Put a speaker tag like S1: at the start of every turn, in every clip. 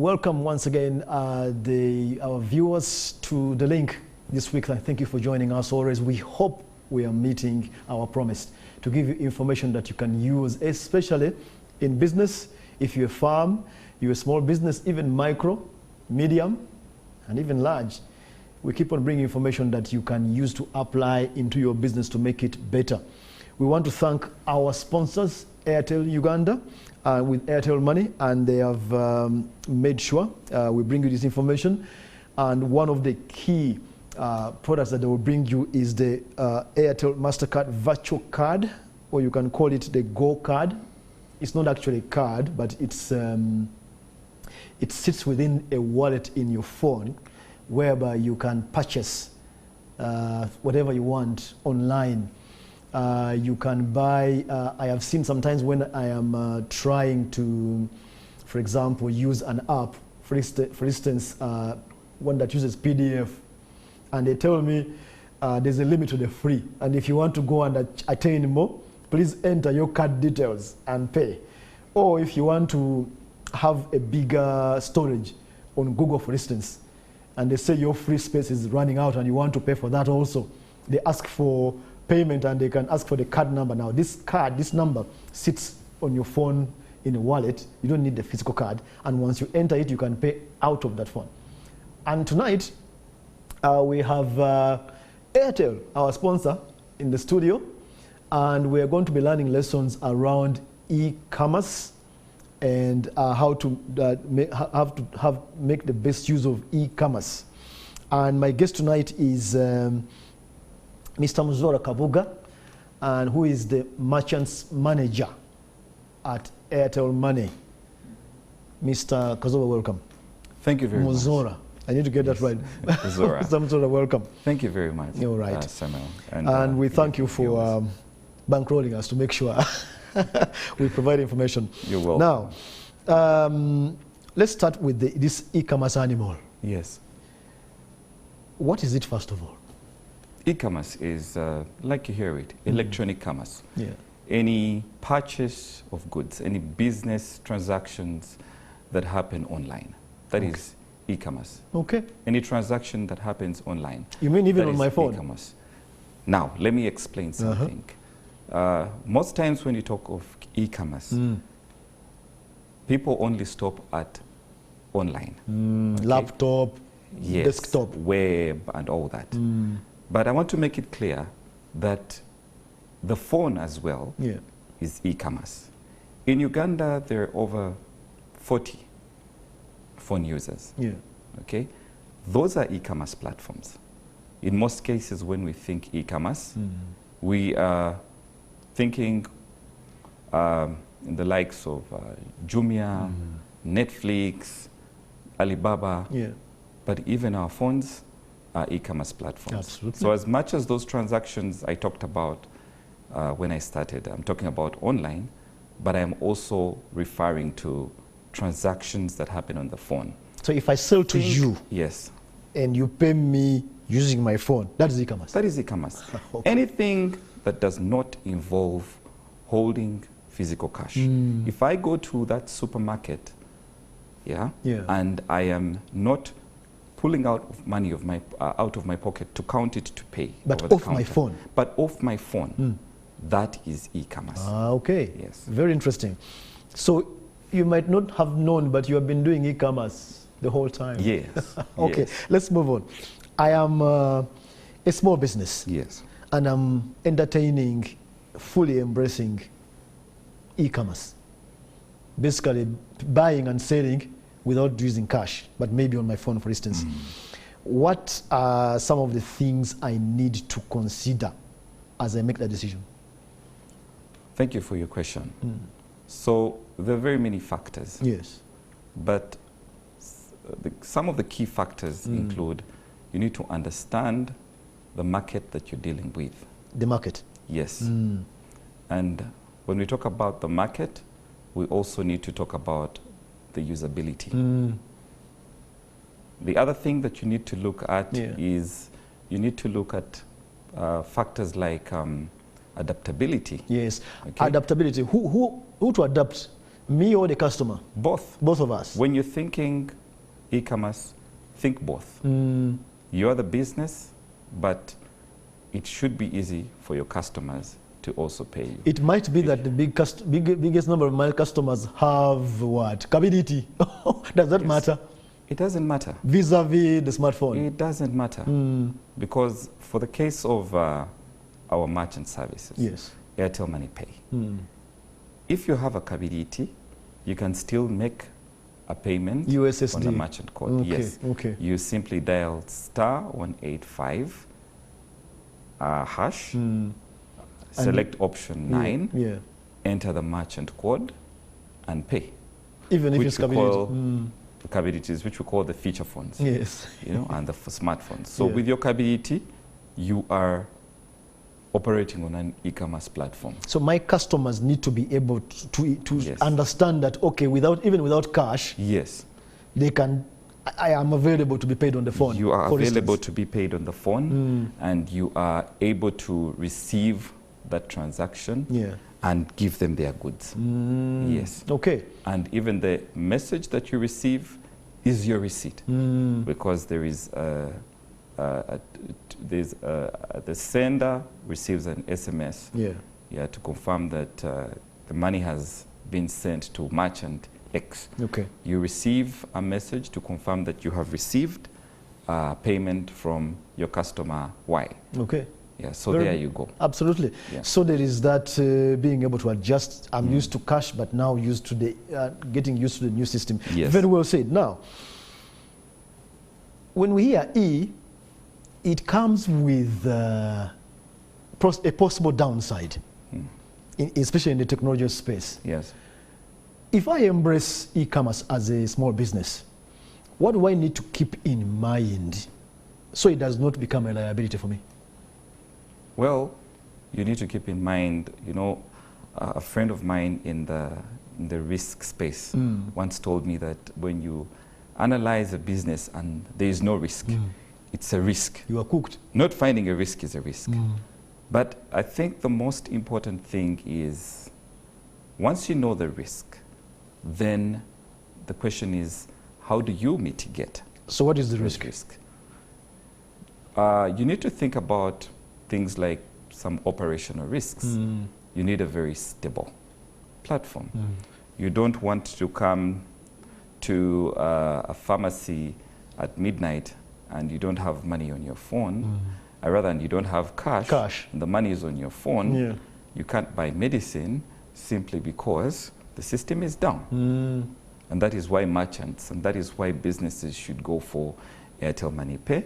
S1: welcome once again our viewers to the link this week. Thank you for joining us always. We hope we are meeting our promise to give you information that you can use, especially in business. If you're a farm, you're a small business, even micro, medium, and even large, we keep on bringing information that you can use to apply into your business to make it better. We want to thank our sponsors, Airtel Uganda, with Airtel Money, and they have made sure we bring you this information. And one of the key products that they will bring you is the Airtel MasterCard virtual card, or you can call it the Go card. It's not actually a card, but it's it sits within a wallet in your phone, whereby you can purchase whatever you want online. You can buy, I have seen sometimes when I am trying to, for example, use an app, for instance, one that uses PDF, and they tell me there's a limit to the free, and if you want to go and attain more, please enter your card details and pay. Or if you want to have a bigger storage on Google, for instance, and they say your free space is running out and you want to pay for that also, they ask for payment and they can ask for the card number. Now this card, this number sits on your phone in a wallet. You don't need the physical card, and once you enter it, you can pay out of that phone. And tonight we have Airtel, our sponsor, in the studio, and we are going to be learning lessons around e-commerce and how to make the best use of e-commerce. And my guest tonight is Mr. Muzora Kabuga, and who is the merchants manager at Airtel Money. Mr. Kazoba, welcome.
S2: Thank you very much.
S1: Muzora. I need to get that right.
S2: Muzora.
S1: Mr. Muzora, welcome.
S2: Thank you very much.
S1: You're right.
S2: Samuel.
S1: And we thank you for bankrolling us to make sure we provide information.
S2: You're welcome.
S1: Now, let's start with this e-commerce animal.
S2: Yes.
S1: What is it, first of all?
S2: E-commerce is, like you hear it, electronic commerce.
S1: Yeah.
S2: Any purchase of goods, any business transactions that happen online. That is e-commerce.
S1: Okay.
S2: Any transaction that happens online.
S1: You mean even on my phone?
S2: E-commerce. Now, let me explain something. Most times when you talk of e-commerce, people only stop at online. Okay?
S1: Laptop,
S2: yes,
S1: desktop.
S2: Web, and all that. But I want to make it clear that the phone as well is e-commerce. In Uganda, there are over 40 phone users. Yeah. Okay? Those are e-commerce platforms. In most cases, when we think e-commerce, we are thinking in the likes of Jumia, Netflix, Alibaba, but even our phones are e-commerce platforms.
S1: Absolutely.
S2: So as much as those transactions I talked about when I started, I'm talking about online, but I'm also referring to transactions that happen on the phone.
S1: So if I sell to you,
S2: yes,
S1: and you pay me using my phone, that is e-commerce?
S2: That is e-commerce.
S1: Okay.
S2: Anything that does not involve holding physical cash. If I go to that supermarket, and I am not pulling out money of my, out of my pocket to count it to pay.
S1: But off my phone.
S2: But off my phone. That is e-commerce.
S1: Okay.
S2: Yes.
S1: Very interesting. So you might not have known, but you have been doing e-commerce the whole time.
S2: Yes.
S1: Okay.
S2: Yes.
S1: Let's move on. I am a small business.
S2: Yes.
S1: And I'm entertaining, fully embracing e-commerce. Basically buying and selling without using cash, but maybe on my phone, for instance. What are some of the things I need to consider as I make that decision?
S2: Thank you for your question. So there are very many factors.
S1: Yes.
S2: But some of the key factors include you need to understand the market that you're dealing with.
S1: The market?
S2: Yes. And when we talk about the market, we also need to talk about the usability. The other thing that you need to look at is you need to look at factors like adaptability.
S1: Yes,
S2: okay?
S1: Adaptability. Who to adapt Me or the customer?
S2: Both.
S1: Both of us.
S2: When you're thinking e-commerce, think both. You're the business, but it should be easy for your customers to also pay you.
S1: It might be that the biggest number of my customers have what? Kabiditi. Does that matter?
S2: It doesn't matter.
S1: Vis-a-vis the smartphone?
S2: It doesn't matter. Because for the case of our merchant services,
S1: yes.
S2: Airtel Money Pay, if you have a Kabiditi, you can still make a payment
S1: USSD.
S2: on the merchant code.
S1: Okay.
S2: Yes.
S1: Okay.
S2: You simply dial *185 hash, select option 9, enter the merchant code, and pay.
S1: Even if it's Kabiditi.
S2: Kabiditis, which we call the feature phones.
S1: Yes.
S2: You know, and the smartphones. So with your Kabiditi, you are operating on an e-commerce platform.
S1: So my customers need to be able to
S2: yes.
S1: understand that, okay, even without cash,
S2: yes,
S1: they can, I am available to be paid on the phone.
S2: You are available to be paid on the phone, and you are able to receive that transaction and give them their goods. Yes.
S1: Okay.
S2: And even the message that you receive is your receipt, because there is the sender receives an SMS to confirm that the money has been sent to merchant X.
S1: Okay.
S2: You receive a message to confirm that you have received payment from your customer Y.
S1: Okay.
S2: Yeah, so there you go.
S1: Absolutely.
S2: Yeah.
S1: So there is that being able to adjust. I'm used to cash, but now used to the getting used to the new system.
S2: Yes.
S1: Very well said. Now, when we hear E, it comes with a possible downside, especially in the technology space.
S2: Yes.
S1: If I embrace e-commerce as a small business, what do I need to keep in mind so it does not become a liability for me?
S2: Well, you need to keep in mind, you know, a friend of mine in the risk space once told me that when you analyze a business and there is no risk, it's a risk.
S1: You are cooked.
S2: Not finding a risk is a risk. But I think the most important thing is, once you know the risk, then the question is, how do you mitigate?
S1: So what is the risk?
S2: You need to think about things like some operational risks. You need a very stable platform. You don't want to come to a pharmacy at midnight and you don't have money on your phone, rather than you don't have cash, and the money is on your phone. You can't buy medicine simply because the system is down. And that is why merchants, and that is why businesses should go for Airtel Money Pay,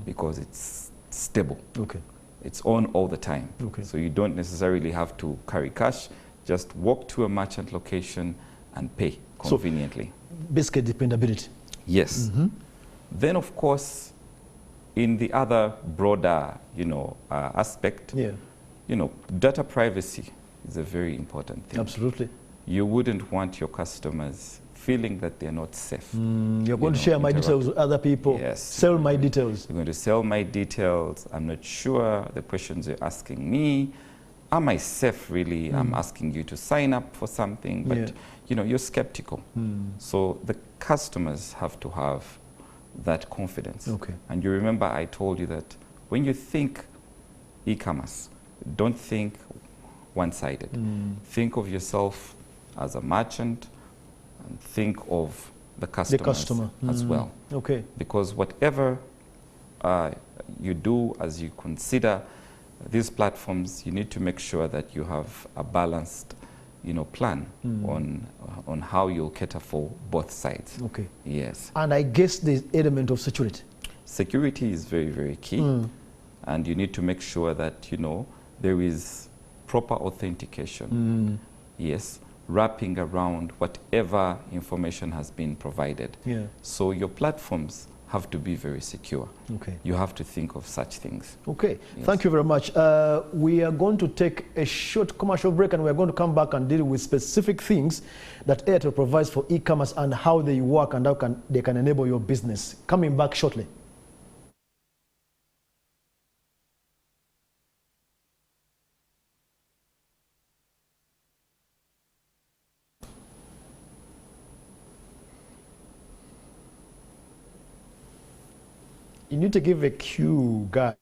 S2: because it's stable. Okay. It's on all the time. Okay. So you don't necessarily have to carry cash, just walk to a merchant location and pay conveniently.
S1: So basically dependability.
S2: Yes. Then of course, in the other broader, you know, aspect, you know, data privacy is a very important thing.
S1: Absolutely.
S2: You wouldn't want your customers feeling that they're not safe.
S1: You're going to share my details with other people.
S2: Yes.
S1: Sell my details.
S2: You're going to sell my details. I'm not sure the questions you're asking me. Am I safe really? I'm asking you to sign up for something, but you know, you're skeptical. So the customers have to have that confidence. Okay. And you remember I told you that when you think e-commerce, don't think one-sided. Think of yourself as a merchant, and think of the customer as well. Okay. Because whatever you do as you consider these platforms, you need to make sure that you have a balanced, you know, plan on how you'll cater for both sides. Okay. Yes.
S1: And I guess the element of security.
S2: Security is very, very key. And you need to make sure that, you know, there is proper authentication. Yes. Wrapping around whatever information has been provided. So your platforms have to be very secure. Okay. You have to think of such things. Okay. Yes. Thank you very much.
S1: We are going to take a short commercial break and we're going to come back and deal with specific things that Airtel provides for e-commerce and how they work and how they can enable your business. Coming back shortly. You need to give a cue, guy.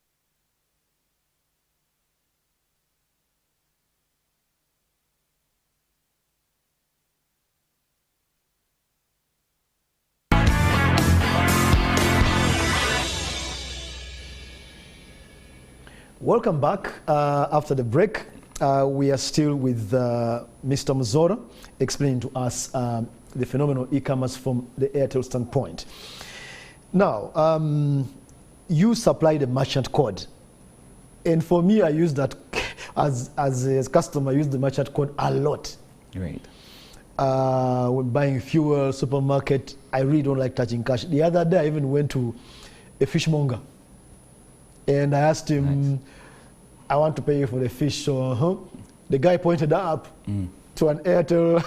S1: Welcome back after the break. We are still with Mr. Muzora explaining to us the phenomenal e-commerce from the Airtel standpoint. Now, you supply the merchant code. And for me, I use that as a customer, I use the merchant code a lot.
S2: Right.
S1: When buying fuel, supermarket, I really don't like touching cash. The other day, I even went to a fishmonger. And I asked him, nice. I want to pay you for the fish. So the guy pointed up to an Airtel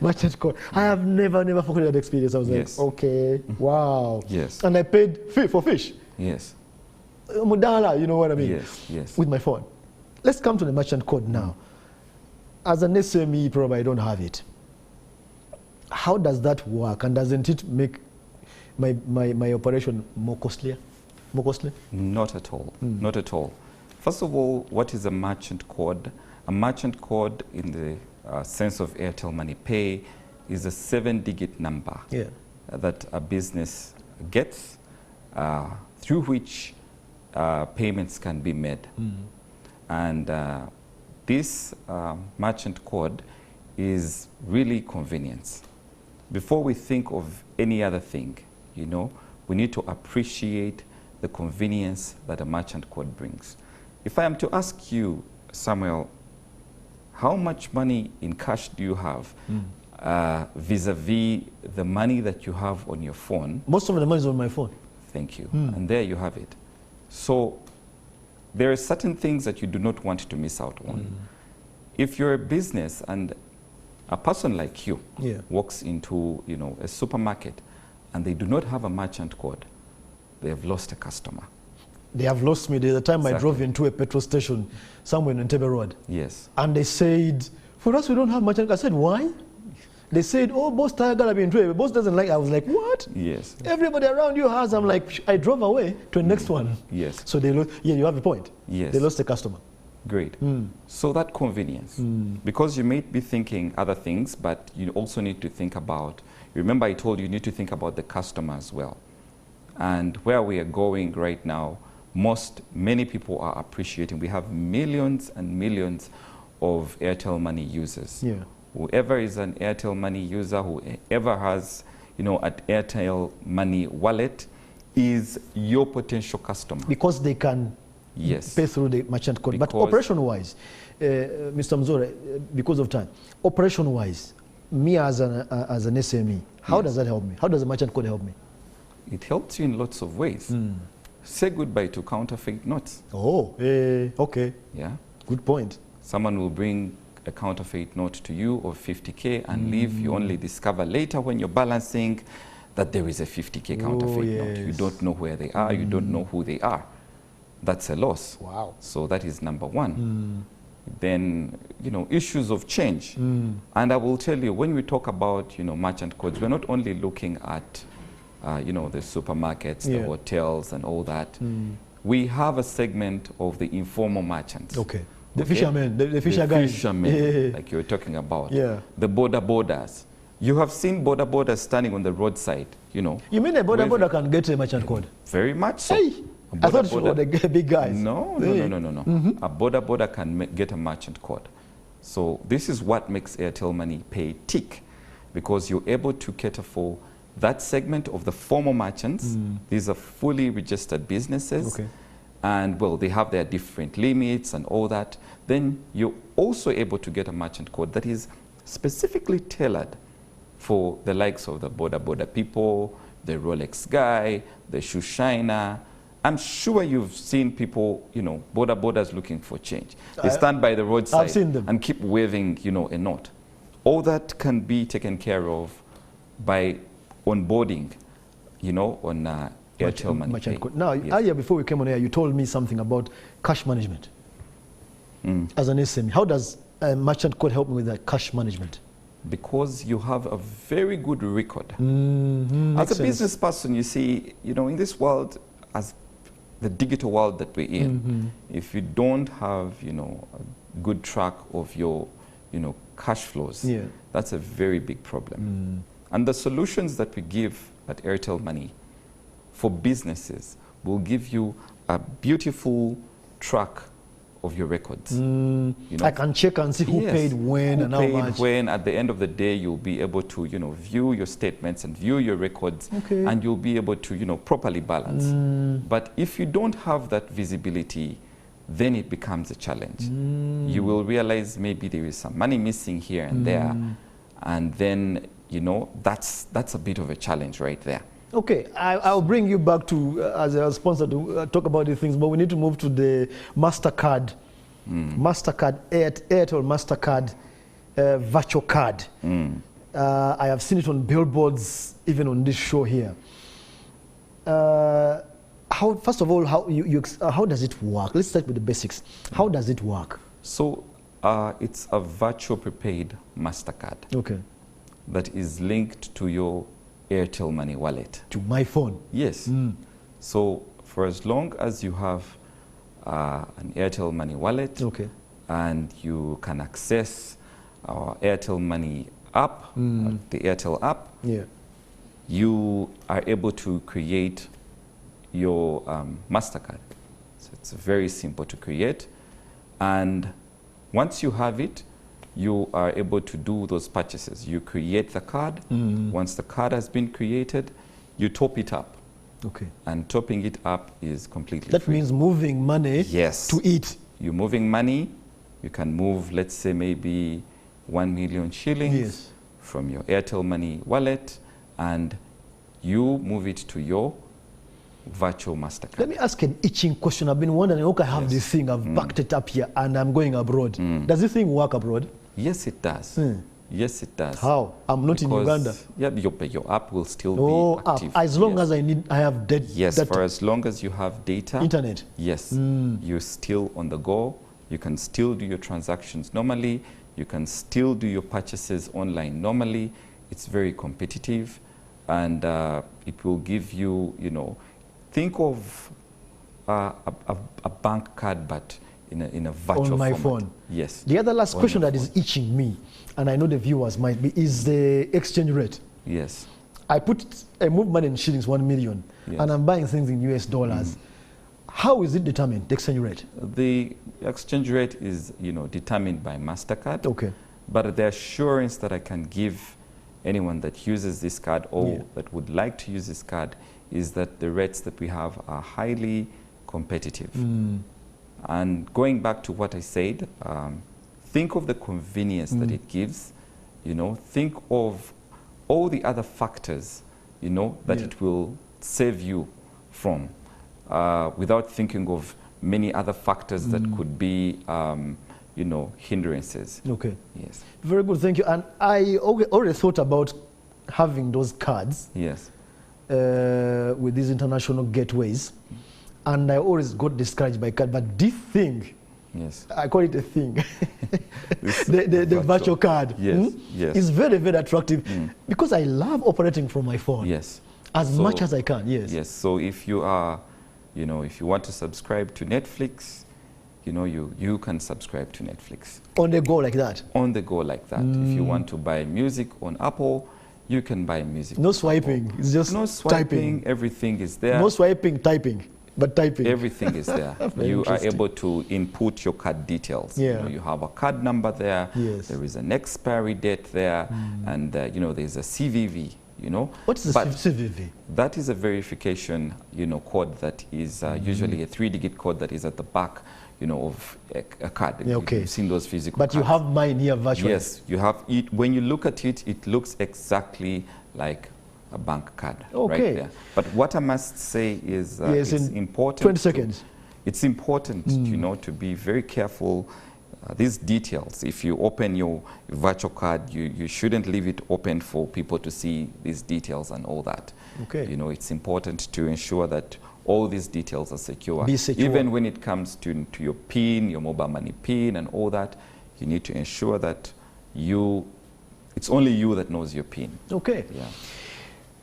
S1: merchant code. I have never forgotten that experience. I was like, okay, wow.
S2: Yes.
S1: And I paid for fish.
S2: Yes.
S1: Mudala, you know what I mean?
S2: Yes, yes.
S1: With my phone. Let's come to the merchant code now. As an SME, probably I don't have it. How does that work? And doesn't it make my operation more costlier? More costly?
S2: Not at all. Not at all. First of all, what is a merchant code? A merchant code, in the sense of Airtel Money Pay, is a 7-digit number that a business gets through which payments can be made. And this merchant code is really convenience. Before we think of any other thing, you know, we need to appreciate the convenience that a merchant code brings. If I am to ask you, Samuel, how much money in cash do you have vis-a-vis the money that you have on your phone?
S1: Most of the money is on my phone.
S2: Thank you. And there you have it. So there are certain things that you do not want to miss out on. If you're a business and a person like you walks into, you know, a supermarket and they do not have a merchant code, they have lost a customer.
S1: They have lost me. The time I drove into a petrol station somewhere in Entebbe Road.
S2: Yes.
S1: And they said, for us, we don't have merchant code. I said, why? They said, oh, boss tire gotta be in Entebbe. Boss doesn't like it. I was like, what?
S2: Yes.
S1: Everybody around you has. I'm like, I drove away to the next one.
S2: Yes.
S1: So they lost, you have a point.
S2: Yes.
S1: They lost the customer.
S2: Great. So that convenience, because you may be thinking other things, but you also need to think about, remember I told you, you need to think about the customer as well. And where we are going right now, many people are appreciating. We have millions and millions of Airtel Money users. Yeah. Whoever is an Airtel Money user, whoever has, you know, an Airtel Money wallet is your potential customer. Because they can pay through the merchant code. But operation-wise, Mr. Muzora, because of time, operation-wise, me as an SME, how does that help me? How does the merchant code help me? It helps you in lots of ways. Say goodbye to counterfeit notes. Oh, okay. Yeah. Good point. Someone will bring a counterfeit note to you of 50K and leave. You only discover later when you're balancing that there is a 50K counterfeit note. You don't know where they are. You don't know who they are. That's a loss. Wow. So that is number one. Then, you know, issues of change. And I will tell you, when we talk about, you know, merchant codes, we're not only looking at you know, the supermarkets, the hotels and all that. We have a segment of the informal merchants. Okay. The fishermen, the fisher guys. Fishermen, like you were talking about. Yeah. The borders. You have seen borders standing on the roadside, you know. You mean a border can get a merchant code? Very much so. Hey. I thought you were the big guys. No. A border can get a merchant code. So this is what makes Airtel Money Pay tick, because you're able to cater for that segment of the formal merchants. These are fully registered businesses. Okay. And, well, they have their different limits and all that. Then you're also able to get a merchant code that is specifically tailored for the likes of the border people, the Rolex guy, the shoe shiner. I'm sure you've seen people, you know, borders looking for change. They stand by the roadside I've seen them. And keep waving, you know, a note. All that can be taken care of by onboarding, you know, on Airtel Money Pay. Now, earlier before we came on air, you told me something about cash management. As an SME, how does a merchant code help me with that cash management? Because you have a very good record. As a business person, you see, you know, in this world, as the digital world that we're in, if you don't have, you know, a good track of your, you know, cash flows, that's a very big problem. And the solutions that we give at Airtel Money for businesses will give you a beautiful track of your records. You know,
S1: I can check and see who paid when and how much.
S2: When. At the end of the day, you'll be able to, you know, view your statements and view your records, and you'll be able to, you know, properly balance. But if you don't have that visibility, then it becomes a challenge. You will realize maybe there is some money missing here and there, and then, you know, that's a bit of a challenge right there.
S1: Okay, I'll bring you back to, as a sponsor, to talk about these things, but we need to move to the MasterCard, Airtel MasterCard virtual card. I have seen it on billboards, even on this show here. First of all, how does it work? Let's start with the basics. How does it work?
S2: So it's a virtual prepaid MasterCard that is linked to your Airtel Money wallet.
S1: To my phone?
S2: Yes. So for as long as you have an Airtel Money wallet and you can access our Airtel Money app, the Airtel app, you are able to create your MasterCard. So it's very simple to create. And once you have it, you are able to do those purchases. You create the card. Once the card has been created, you top it up. And topping it up is completely
S1: That
S2: free.
S1: means moving money to it.
S2: You're moving money. You can move, let's say, maybe 1 million shillings from your Airtel Money wallet, and you move it to your virtual MasterCard.
S1: Let me ask an itching question. I've been wondering, okay, I have this thing, I've backed it up here, and I'm going abroad. Does this thing work abroad?
S2: Yes, it does. Yes, it does.
S1: How? I'm not in Uganda.
S2: Yeah, your app will still be active.
S1: As long as I have data.
S2: Yes, for as long as you have data.
S1: Internet.
S2: Yes, you're still on the go. You can still do your transactions normally. You can still do your purchases online normally. It's very competitive, and it will give you, you know, think of a bank card, but in a virtual
S1: on my
S2: format.
S1: phone.
S2: Yes.
S1: The other last question that is itching me, and I know the viewers might be, is the exchange rate.
S2: Yes.
S1: I move money in shillings, 1 million, and I'm buying things in US dollars. How is it determined, the exchange rate?
S2: The exchange rate is, you know, determined by MasterCard. But the assurance that I can give anyone that uses this card or that would like to use this card is that the rates that we have are highly competitive. And going back to what I said, think of the convenience that it gives, you know, think of all the other factors, you know, that it will save you from, without thinking of many other factors that could be, you know, hindrances. Yes.
S1: Very good, thank you. And I already thought about having those cards with these international gateways. And I always got discouraged by card, but this thing, I call it a thing, the virtual card, is very, very attractive because I love operating from my phone as much as I can,
S2: Yes, so if you are, you know, if you want to subscribe to Netflix, you know, you can subscribe to Netflix.
S1: On the go like that? On the
S2: go like that. If you want to buy music on Apple, you can buy music.
S1: No swiping, it's just
S2: no swiping, everything is there.
S1: No swiping, typing. But typing.
S2: Everything is there. You are able to input your card details. You know, you have a card number there. There is an expiry date there, and you know, there's a CVV. You know.
S1: What is the CVV?
S2: That is a verification, you know, code that is usually a 3-digit code that is at the back, you know, of a card. You've seen those physical
S1: cards. You have mine here virtually.
S2: Yes, you have it. When you look at it, it looks exactly like a bank card right there. But what I must say is it's important.
S1: 20 seconds.
S2: It's important, you know, to be very careful. These details, if you open your virtual card, you shouldn't leave it open for people to see these details and all that. You know, it's important to ensure that all these details are secure.
S1: Be secure.
S2: Even when it comes to your PIN, your mobile money PIN and all that, you need to ensure that it's only you that knows your PIN.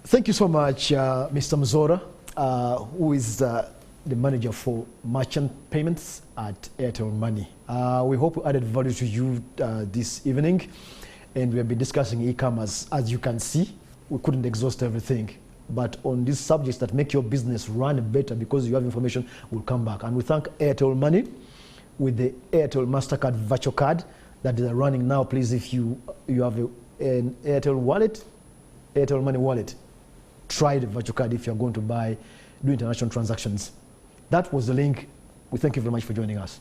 S1: Thank you so much, Mr. Mzora. who is the manager for merchant payments at Airtel Money. We hope we added value to you this evening, and we have been discussing e-commerce. As you can see, we couldn't exhaust everything, but on these subjects that make your business run better because you have information, we'll come back. And we thank Airtel Money with the Airtel MasterCard virtual card that is running now. Please, if you have an Airtel wallet, Airtel Money wallet, try the virtual card if you're going to do international transactions. That was the link. We thank you very much for joining us.